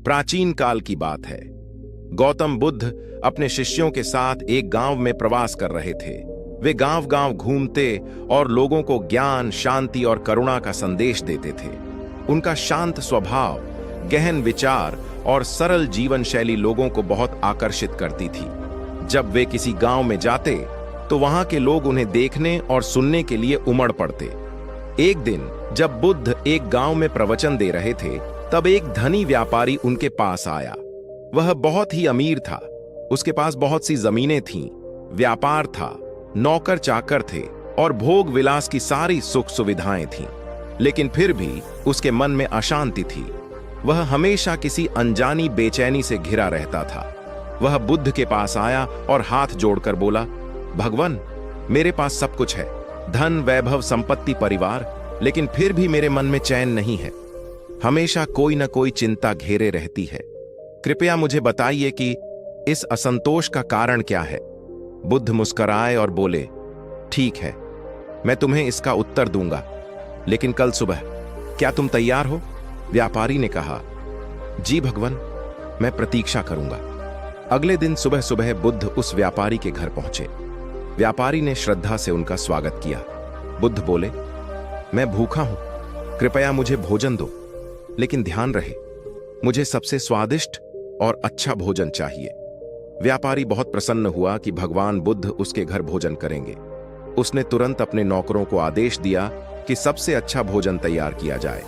प्राचीन काल की बात है। गौतम बुद्ध अपने शिष्यों के साथ एक गांव में प्रवास कर रहे थे। वे गांव-गांव घूमते और लोगों को ज्ञान, शांति और करुणा का संदेश देते थे। उनका शांत स्वभाव, गहन विचार और सरल जीवन शैली लोगों को बहुत आकर्षित करती थी। जब वे किसी गांव में जाते तो वहां के लोग उन्हें देखने और सुनने के लिए उमड़ पड़ते। एक दिन जब बुद्ध एक गांव में प्रवचन दे रहे थे, तब एक धनी व्यापारी उनके पास आया। वह बहुत ही अमीर था। उसके पास बहुत सी जमीनें थीं, व्यापार था, नौकर चाकर थे और भोग विलास की सारी सुख सुविधाएं थीं। लेकिन फिर भी उसके मन में अशांति थी। वह हमेशा किसी अनजानी बेचैनी से घिरा रहता था। वह बुद्ध के पास आया और हाथ जोड़कर बोला, भगवान, मेरे पास सब कुछ है, धन, वैभव, संपत्ति, परिवार, लेकिन फिर भी मेरे मन में चैन नहीं है। हमेशा कोई न कोई चिंता घेरे रहती है। कृपया मुझे बताइए कि इस असंतोष का कारण क्या है। बुद्ध मुस्कुराए और बोले, ठीक है, मैं तुम्हें इसका उत्तर दूंगा, लेकिन कल सुबह क्या तुम तैयार हो? व्यापारी ने कहा, जी भगवान, मैं प्रतीक्षा करूंगा। अगले दिन सुबह सुबह बुद्ध उस व्यापारी के घर पहुंचे। व्यापारी ने श्रद्धा से उनका स्वागत किया। बुद्ध बोले, मैं भूखा हूं, कृपया मुझे भोजन दो, लेकिन ध्यान रहे, मुझे सबसे स्वादिष्ट और अच्छा भोजन चाहिए। व्यापारी बहुत प्रसन्न हुआ कि भगवान बुद्ध उसके घर भोजन करेंगे। उसने तुरंत अपने नौकरों को आदेश दिया कि सबसे अच्छा भोजन तैयार किया जाए।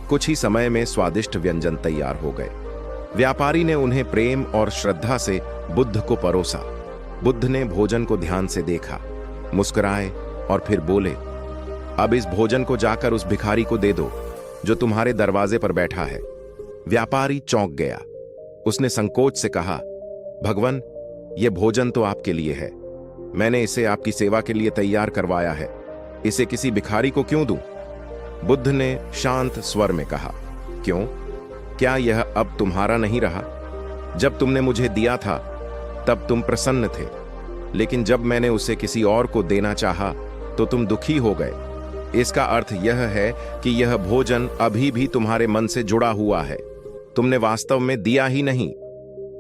कुछ ही समय में स्वादिष्ट व्यंजन तैयार हो गए। व्यापारी ने उन्हें प्रेम और श्रद्धा से बुद्ध को परोसा। बुद्ध ने भोजन को ध्यान से देखा, मुस्कुराए और फिर बोले, अब इस भोजन को जाकर उस भिखारी को दे दो जो तुम्हारे दरवाजे पर बैठा है। व्यापारी चौंक गया। उसने संकोच से कहा, भगवान, यह भोजन तो आपके लिए है। मैंने इसे आपकी सेवा के लिए तैयार करवाया है। इसे किसी भिखारी को क्यों दूं? बुद्ध ने शांत स्वर में कहा, क्यों? क्या यह अब तुम्हारा नहीं रहा? जब तुमने मुझे दिया था तब तुम प्रसन्न थे, लेकिन जब मैंने उसे किसी और को देना चाहा तो तुम दुखी हो गए। इसका अर्थ यह है कि यह भोजन अभी भी तुम्हारे मन से जुड़ा हुआ है। तुमने वास्तव में दिया ही नहीं।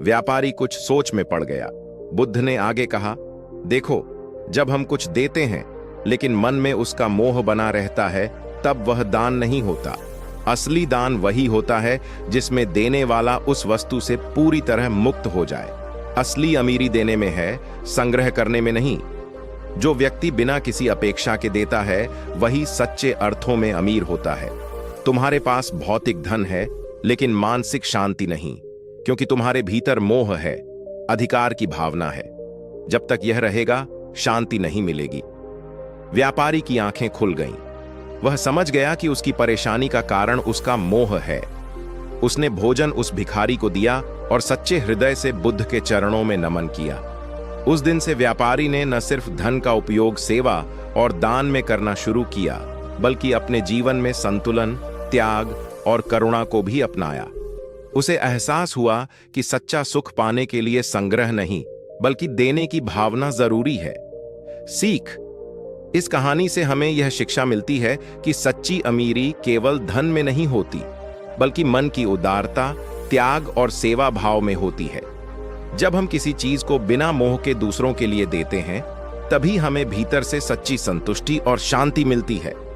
व्यापारी कुछ सोच में पड़ गया। बुद्ध ने आगे कहा, देखो, जब हम कुछ देते हैं लेकिन मन में उसका मोह बना रहता है, तब वह दान नहीं होता। असली दान वही होता है जिसमें देने वाला उस वस्तु से पूरी तरह मुक्त हो जाए। असली अमीरी देने में है, संग्रह करने में नहीं। जो व्यक्ति बिना किसी अपेक्षा के देता है, वही सच्चे अर्थों में अमीर होता है। तुम्हारे पास भौतिक धन है, लेकिन मानसिक शांति नहीं, क्योंकि तुम्हारे भीतर मोह है, अधिकार की भावना है। जब तक यह रहेगा, शांति नहीं मिलेगी। व्यापारी की आंखें खुल गईं। वह समझ गया कि उसकी परेशानी का कारण उसका मोह है। उसने भोजन उस भिखारी को दिया और सच्चे हृदय से बुद्ध के चरणों में नमन किया। उस दिन से व्यापारी ने न सिर्फ धन का उपयोग सेवा और दान में करना शुरू किया, बल्कि अपने जीवन में संतुलन, त्याग और करुणा को भी अपनाया। उसे एहसास हुआ कि सच्चा सुख पाने के लिए संग्रह नहीं, बल्कि देने की भावना जरूरी है। सीख: इस कहानी से हमें यह शिक्षा मिलती है कि सच्ची अमीरी केवल धन में नहीं होती, बल्कि मन की उदारता, त्याग और सेवा भाव में होती है। जब हम किसी चीज को बिना मोह के दूसरों के लिए देते हैं, तभी हमें भीतर से सच्ची संतुष्टि और शांति मिलती है।